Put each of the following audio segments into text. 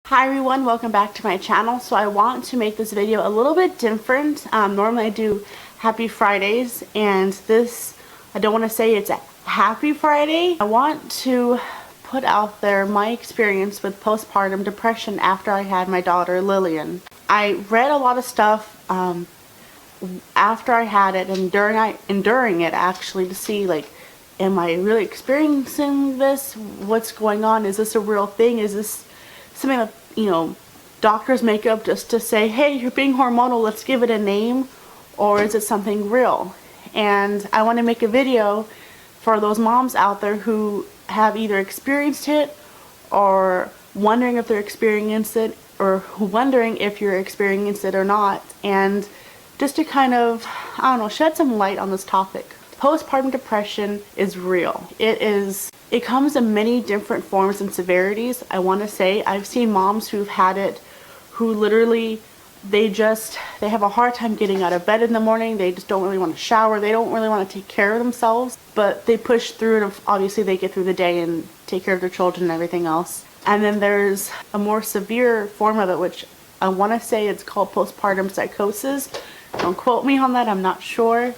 Hi everyone, welcome back to my channel. So I want to make this video a little bit different. Normally I do Happy Fridays, and this, I don't want to say it's a Happy Friday. I want to put out there my experience with postpartum depression after I had my daughter Lillian. I read a lot of stuff after I had it and during it actually, to see, like, am I really experiencing this? What's going on? Is this a real thing? Is this something that, doctors make up just to say, hey, you're being hormonal, let's give it a name? Or is it something real? And I want to make a video for those moms out there who have either experienced it or wondering if they're experiencing it, or wondering if you're experiencing it or not, and just to kind of, shed some light on this topic. Postpartum depression is real. It comes in many different forms and severities. I want to say I've seen moms who've had it who literally they have a hard time getting out of bed in the morning. They just don't really want to shower. They don't really want to take care of themselves, but they push through it, and obviously they get through the day and take care of their children and everything else. And then there's a more severe form of it, which I want to say it's called postpartum psychosis. Don't quote me on that, I'm not sure.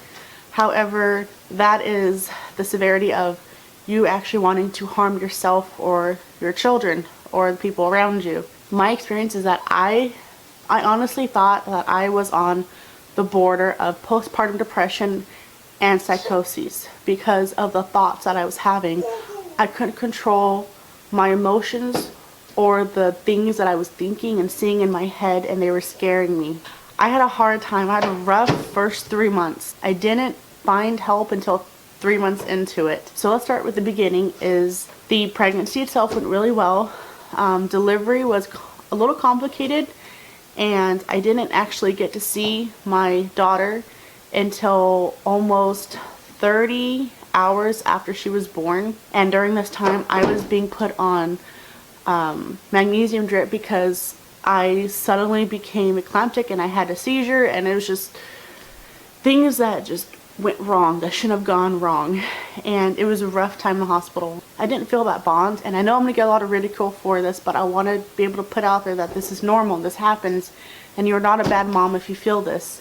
However, that is the severity of you actually wanting to harm yourself or your children or the people around you. My experience is that I honestly thought that I was on the border of postpartum depression and psychosis because of the thoughts that I was having. I couldn't control my emotions or the things that I was thinking and seeing in my head, and they were scaring me. I had a hard time. I had a rough first 3 months. I didn't find help until 3 months into it. So let's start with the beginning. Is the pregnancy itself went really well. Delivery was a little complicated, and I didn't actually get to see my daughter until almost 30 hours after she was born. And during this time I was being put on magnesium drip because I suddenly became eclamptic and I had a seizure, and it was just things that just went wrong that shouldn't have gone wrong, and it was a rough time in the hospital. I didn't feel that bond, and I know I'm gonna get a lot of ridicule for this, but I want to be able to put out there that this is normal, this happens, and you're not a bad mom if you feel this.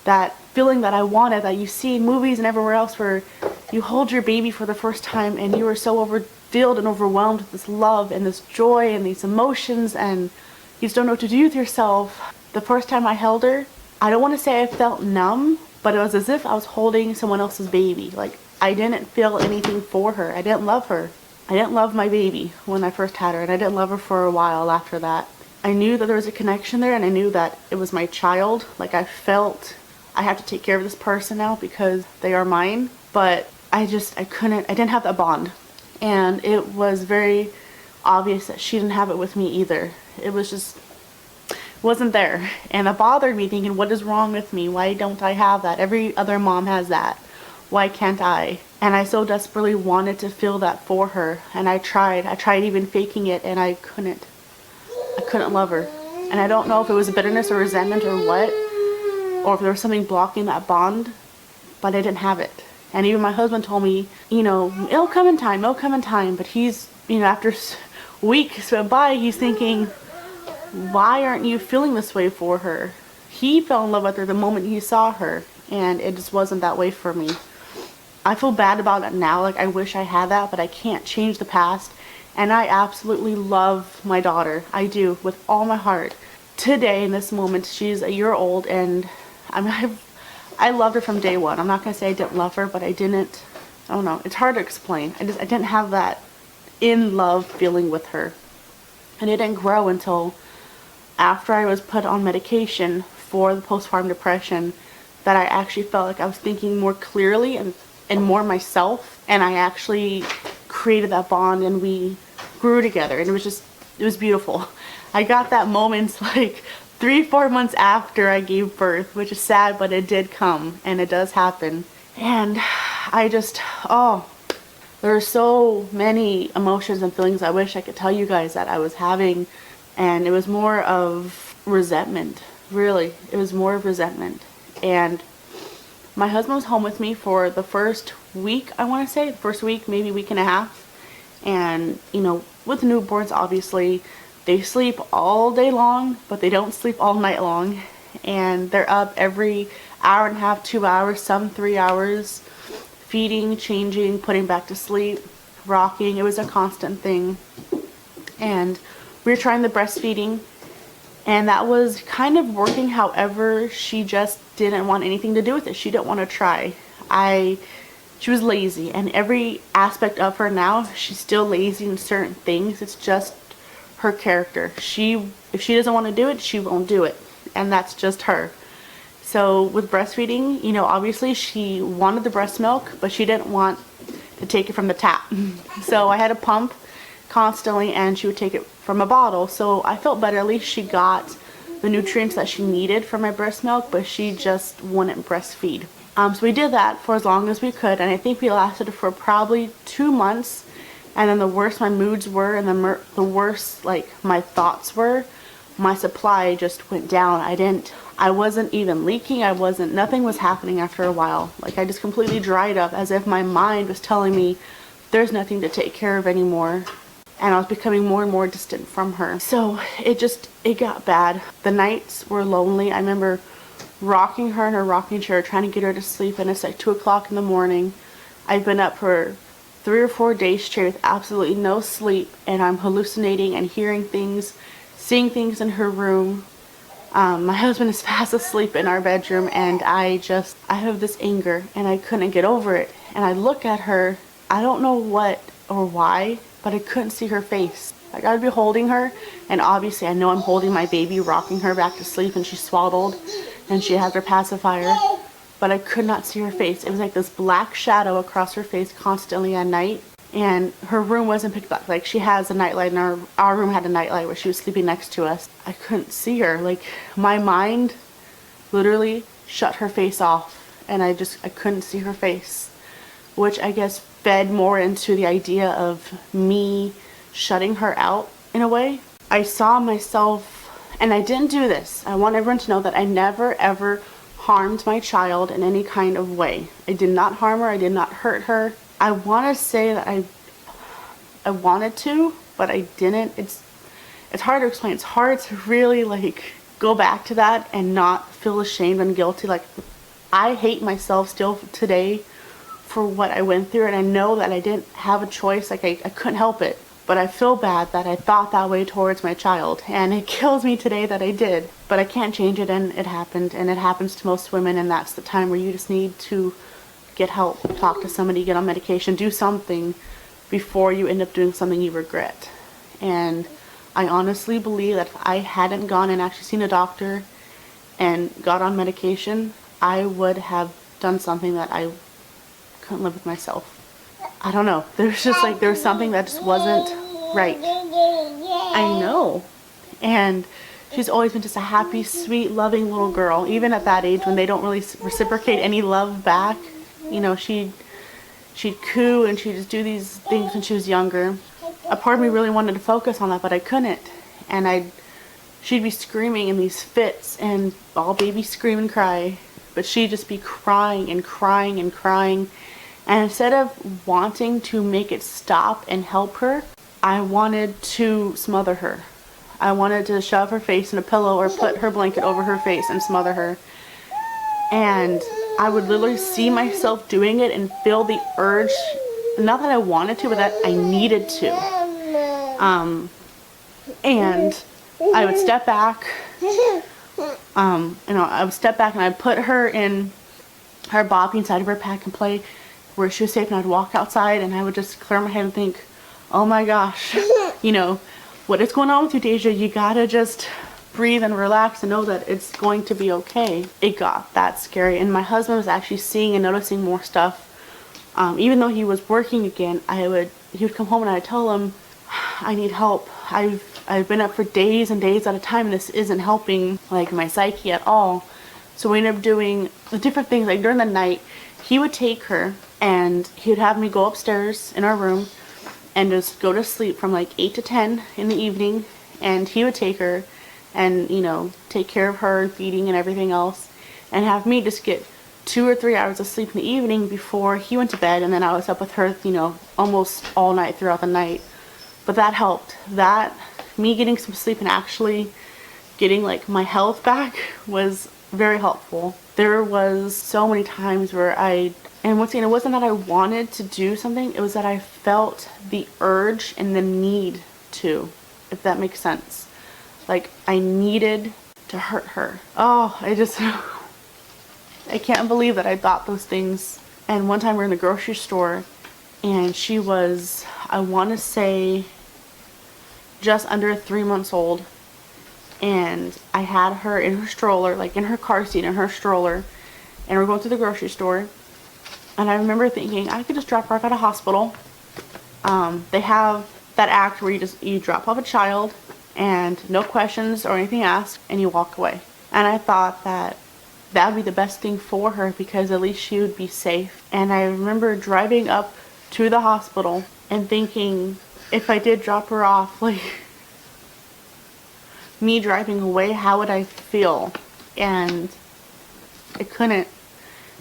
That feeling that I wanted, that you see in movies and everywhere else, where you hold your baby for the first time and you are so filled and overwhelmed with this love and this joy and these emotions, and you just don't know what to do with yourself. The first time I held her, I don't want to say I felt numb, but it was as if I was holding someone else's baby. Like, I didn't feel anything for her. I didn't love her. I didn't love my baby when I first had her, and I didn't love her for a while after that. I knew that there was a connection there, and I knew that it was my child. Like, I felt I have to take care of this person now because they are mine, but I didn't have that bond. And it was very obvious that she didn't have it with me either. It wasn't there, and it bothered me, thinking, what is wrong with me? Why don't I have that? Every other mom has that. Why can't I? And I so desperately wanted to feel that for her, and I tried even faking it, and I couldn't love her. And I don't know if it was bitterness or resentment or what, or if there was something blocking that bond, but I didn't have it. And even my husband told me, it'll come in time, but he's, after weeks went by, he's thinking, why aren't you feeling this way for her? He fell in love with her the moment he saw her, and it just wasn't that way for me. I feel bad about it now. Like, I wish I had that, but I can't change the past. And I absolutely love my daughter. I do, with all my heart. Today, in this moment, she's a year old, and I loved her from day one. I'm not going to say I didn't love her, but I don't know. It's hard to explain. I didn't have that in love feeling with her. And it didn't grow until after I was put on medication for the postpartum depression that I actually felt like I was thinking more clearly and more myself, and I actually created that bond, and we grew together, and it was beautiful. I got that moment like 3-4 months after I gave birth, which is sad, but it did come, and it does happen. And there are so many emotions and feelings I wish I could tell you guys that I was having, and it was more of resentment. Really, it was more of resentment. And my husband was home with me for the first week, I want to say, maybe week and a half. And with newborns, obviously They sleep all day long, but they don't sleep all night long. And they're up every hour and a half, 2 hours, some 3 hours, feeding, changing, putting back to sleep, rocking. It was a constant thing. And we were trying the breastfeeding, and that was kind of working. However, she just didn't want anything to do with it. She didn't want to try. She was lazy, and every aspect of her now, she's still lazy in certain things. It's just her character. If she doesn't want to do it, she won't do it. And that's just her. So with breastfeeding, you know, obviously she wanted the breast milk, but she didn't want to take it from the tap. So I had to pump constantly, and she would take it from a bottle. So I felt better. At least she got the nutrients that she needed from my breast milk, but she just wouldn't breastfeed. So we did that for as long as we could, and I think we lasted for probably 2 months. And then the worse my moods were, and the worse like my thoughts were, my supply just went down. I wasn't even leaking. Nothing was happening after a while. Like, I just completely dried up, as if my mind was telling me there's nothing to take care of anymore. And I was becoming more and more distant from her. So it got bad. The nights were lonely. I remember rocking her in her rocking chair, trying to get her to sleep, and it's like 2 o'clock in the morning. I've been up for 3 or 4 days straight with absolutely no sleep, and I'm hallucinating and hearing things, seeing things in her room. My husband is fast asleep in our bedroom, and I have this anger, and I couldn't get over it. And I look at her, I don't know what or why, but I couldn't see her face. Like, I'd be holding her, and obviously I know I'm holding my baby, rocking her back to sleep, and she's swaddled, and she has her pacifier, but I could not see her face. It was like this black shadow across her face constantly at night. And her room wasn't pitch black. Like, she has a nightlight, and our room had a nightlight where she was sleeping next to us. I couldn't see her. Like, my mind literally shut her face off, and I couldn't see her face, which I guess fed more into the idea of me shutting her out in a way. I saw myself, and I didn't do this. I want everyone to know that I never ever harmed my child in any kind of way. I did not harm her. I did not hurt her. I want to say that I wanted to, but I didn't. It's hard to explain. It's hard to really like go back to that and not feel ashamed and guilty. Like, I hate myself still today for what I went through, and I know that I didn't have a choice. Like, I couldn't help it, but I feel bad that I thought that way towards my child, and it kills me today that I did. But I can't change it, and it happened, and it happens to most women, and that's the time where you just need to get help, talk to somebody, get on medication, do something before you end up doing something you regret. And I honestly believe that if I hadn't gone and actually seen a doctor and got on medication, I would have done something that I couldn't live with myself. I don't know. There was something that just wasn't right. I know. And she's always been just a happy, sweet, loving little girl. Even at that age when they don't really reciprocate any love back. You know, she'd coo and she'd just do these things when she was younger. A part of me really wanted to focus on that, but I couldn't. And she'd be screaming in these fits, and all babies scream and cry, but she'd just be crying and crying and crying. And instead of wanting to make it stop and help her, I wanted to smother her. I wanted to shove her face in a pillow or put her blanket over her face and smother her. And I would literally see myself doing it and feel the urge, not that I wanted to, but that I needed to. And I would step back, I would step back and I'd put her in her boppy inside of her pack and play where she was safe, and I'd walk outside and I would just clear my head and think, oh my gosh, you know, what is going on with you, Deja? You gotta just breathe and relax and know that it's going to be okay. It got that scary, and my husband was actually seeing and noticing more stuff. Even though he was working again, he would come home and I'd tell him, I need help. I've been up for days and days at a time, and this isn't helping like my psyche at all. So we ended up doing the different things. Like during the night, he would take her and he would have me go upstairs in our room and just go to sleep from like 8 to 10 in the evening, and he would take her and, you know, take care of her and feeding and everything else, and have me just get 2 or 3 hours of sleep in the evening before he went to bed, and then I was up with her, you know, almost all night throughout the night. But that helped. That me getting some sleep and actually getting like my health back was very helpful. There was so many times where and once again, it wasn't that I wanted to do something, it was that I felt the urge and the need to, if that makes sense. Like, I needed to hurt her. Oh, I can't believe that I thought those things. And one time we were in the grocery store, and she was, I want to say, just under 3 months old. And I had her in her stroller, like in her car seat, in her stroller. And we're going to the grocery store. And I remember thinking, I could just drop her off at a hospital. They have that act where you drop off a child and no questions or anything asked and you walk away. And I thought that would be the best thing for her because at least she would be safe. And I remember driving up to the hospital and thinking, if I did drop her off, like, me driving away, how would I feel? And I couldn't.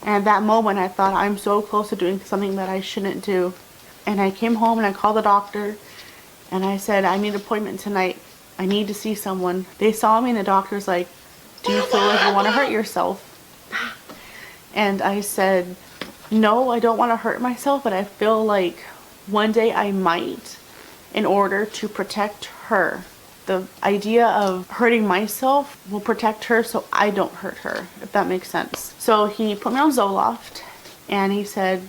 And at that moment I thought, I'm so close to doing something that I shouldn't do. And I came home and I called the doctor and I said, I need an appointment tonight. I need to see someone. They saw me and the doctor's like, do you feel like you want to hurt yourself? And I said, no, I don't want to hurt myself, but I feel like one day I might, in order to protect her. The idea of hurting myself will protect her so I don't hurt her, if that makes sense. So he put me on Zoloft and he said,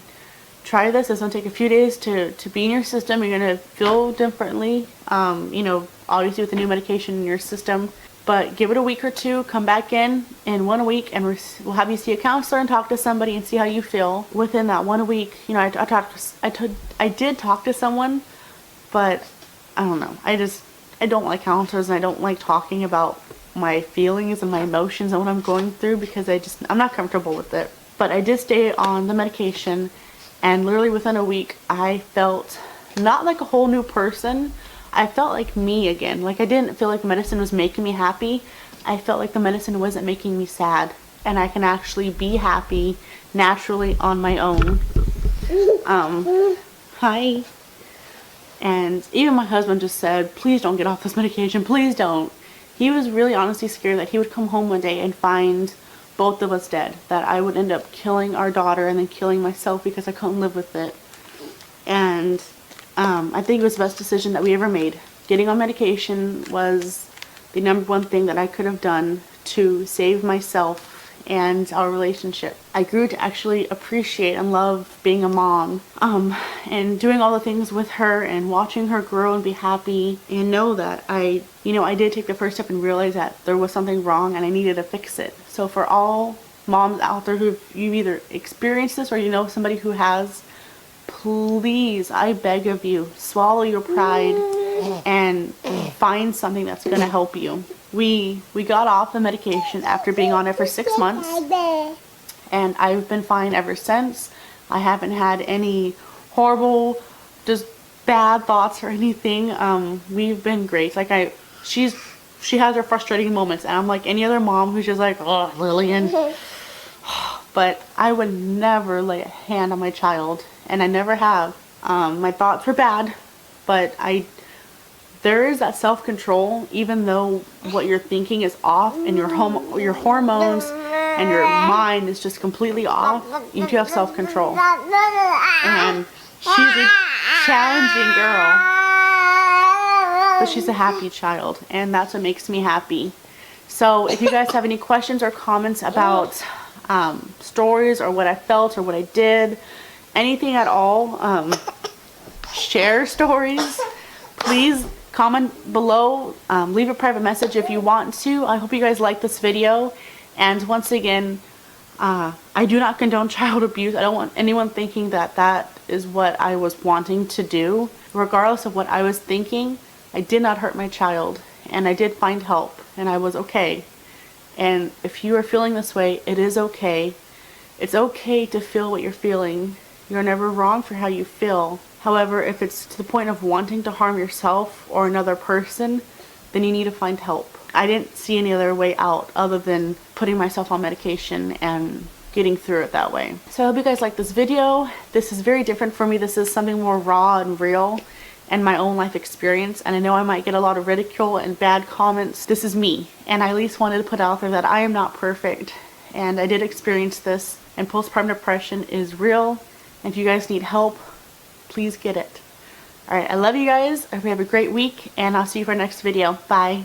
try this. It's going to take a few days to be in your system. You're going to feel differently, you know, obviously with the new medication in your system. But give it a week or two, come back in 1 week, and we'll have you see a counselor and talk to somebody and see how you feel. Within that 1 week, you know, I did talk to someone, but I don't know. I don't like counselors and I don't like talking about my feelings and my emotions and what I'm going through because I'm not comfortable with it. But I did stay on the medication, and literally within a week, I felt not like a whole new person. I felt like me again. Like, I didn't feel like medicine was making me happy. I felt like the medicine wasn't making me sad. And I can actually be happy naturally on my own. Hi. And even my husband just said, please don't get off this medication. Please don't. He was really honestly scared that he would come home one day and find both of us dead. That I would end up killing our daughter and then killing myself because I couldn't live with it. And I think it was the best decision that we ever made. Getting on medication was the #1 thing that I could have done to save myself and our relationship. I grew to actually appreciate and love being a mom, and doing all the things with her and watching her grow and be happy, and know that I did take the first step and realize that there was something wrong and I needed to fix it. So for all moms out there you've either experienced this or you know somebody who has, please, I beg of you, swallow your pride and find something that's going to help you. We got off the medication after being on it for 6 months, and I've been fine ever since. I haven't had any horrible, just bad thoughts or anything. We've been great. Like she has her frustrating moments, and I'm like any other mom who's just like, oh, Lillian. But I would never lay a hand on my child, and I never have. My thoughts were bad, but there is that self-control, even though what you're thinking is off and your hormones and your mind is just completely off. You do have self-control. And she's a challenging girl, but she's a happy child, and that's what makes me happy. So if you guys have any questions or comments about stories or what I felt or what I did, anything at all, share stories, please comment below, leave a private message if you want to. I hope you guys like this video, and once again, I do not condone child abuse. I don't want anyone thinking that that is what I was wanting to do. Regardless of what I was thinking, I did not hurt my child, and I did find help, and I was okay. And if you are feeling this way, it is okay. It's okay to feel what you're feeling. You're never wrong for how you feel. However, if it's to the point of wanting to harm yourself or another person, then you need to find help. I didn't see any other way out other than putting myself on medication and getting through it that way. So I hope you guys like this video. This is very different for me. This is something more raw and real. and my own life experience, and I know I might get a lot of ridicule and bad comments. This is me, and I at least wanted to put out there that I am not perfect, and I did experience this, and postpartum depression is real, and if you guys need help, please get it. Alright, I love you guys. I hope you have a great week, and I'll see you for our next video. Bye.